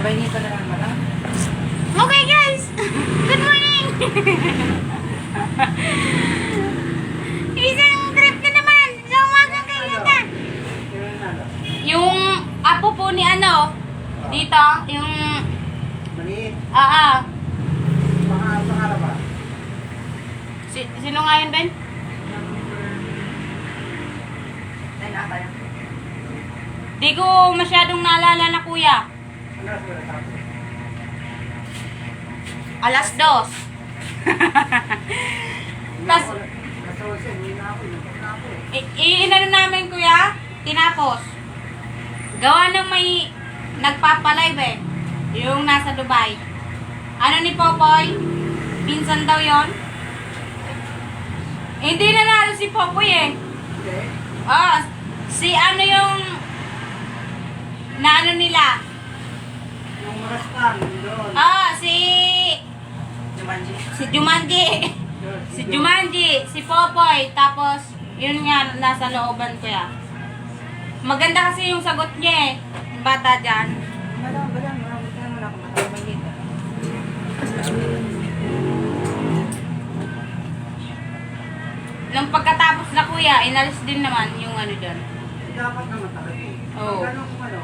Bainito na lang mata. Okay guys! Good morning! Isang trip na naman! Sa umagang kayo na! Yung apo po ni ano, dito, yung... Maliit. Pangarap ba? Sino nga yun, Ben? Ay, nakataya. Di ko masyadong naalala na kuya. Ano na sila tapos? Alas 2. Tas, Nasa Jose, hindi na ako. Nagpapos na ako eh. inano namin kuya, tinapos. Gawa ng may nagpapalive eh. Yung nasa Dubai. Ano ni Popoy? Pinsan daw yon. Hindi nanalo si Popoy eh. Okay. Si ano yung na ano nila? Yung marastan, doon. Jumanji. Si Jumanji. Si Jumanji, si Popoy, tapos yun nga nasa looban ko ya. Maganda kasi yung sagot niya eh. Yung bata dyan. Malang, marami ka naman ako matawag dito. Nung pagkatapos na kuya, inalis din naman yung ano dyan. Dapat naman talaga eh. Oo. Pag ganun kung ano,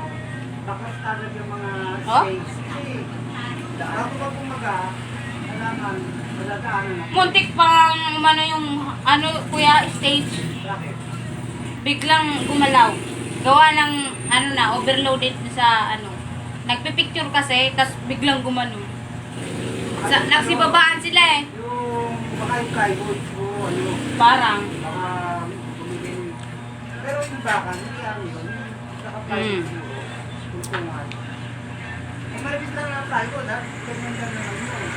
bakit talaga yung mga Oh? stage. Kasi, ako ba kumaga, kailangan, malagaan na. Muntik pang umano yung ano kuya stage. Bakit? Biglang gumalaw. Gawa ng ano na, overloaded sa ano. Nagpipicture kasi, tas biglang gumano. Nagsibabaan sila eh. Yung baka yung plywood o ano, Parang. baka bumibili. Pero yung baka, hindi ano yun. Naka-plywood siguro. Tungtungan. Eh, malapit lang ang plywood ha. Ganyan lang naman yun.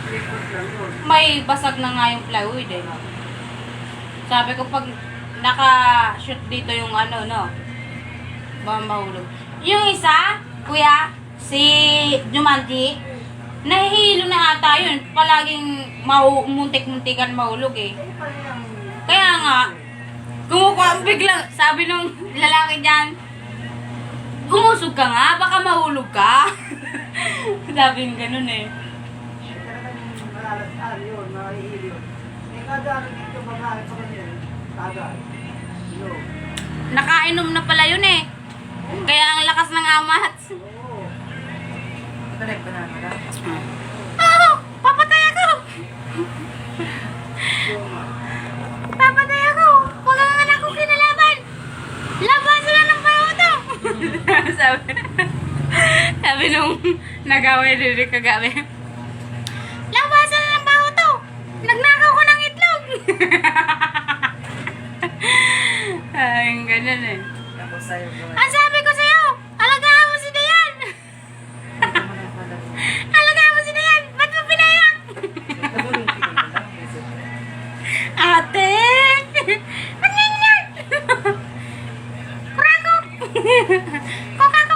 Plywood lang yun. May basag na nga yung plywood eh. Sabi ko pag naka-shoot dito yung ano, no? Baka mahulog. Yung isa, kuya, si Jumanji, nahihilo na ata yun. Palaging muntik-muntikan mahulog eh. Eh, pala yung... Kaya nga, kumukuha biglang, sabi nung lalaki dyan, umusog ka nga, baka mahulog ka. Sabi yung ganun eh. Talagang malalastan yun, mahihil yun. Eh, kada ano dito, babae pa ganyan. Kada. Yun. Nakainom na pala yun eh. Kaya ang lakas ng amat. Oo. Ito ba na? Oo, papatay ako. Papatay ako. Huwag ang anak ko kinalaban. Labasan na ng baho to. sabi nung nagaway din kagabi. Labasan na ng baho to. Nagnakaw ko ng itlog. Ay, ganun eh. Tapos sa'yo, Ang sabi ko sa'yo, alagaan mo si Dayan. Alagaan mo si Dayan. Ba't mo pinayak? Ate! Ano yan? Kurakok! Kokak!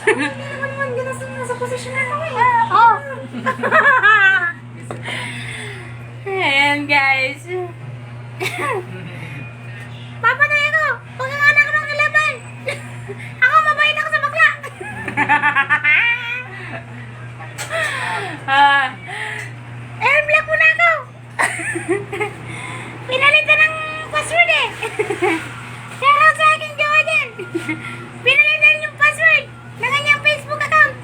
Hindi naman nasa posisyon na ako eh. Oh! Ayan guys. Papatay ako! Huwag ang anak ng ilaban! Ako mabait ako sa bakla! Airblock mo na ako! Pinalitan ng password eh! Shoutout sa aking jowa dyan! Pinalitan yung password ng kanyang Facebook account!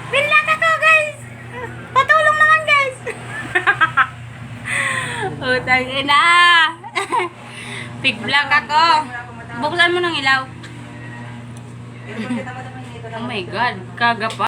Binlock ako guys! Patulong naman guys! Utang ina! Pig-block ako! Buksan mo ng ilaw. Oh my god, kagapa.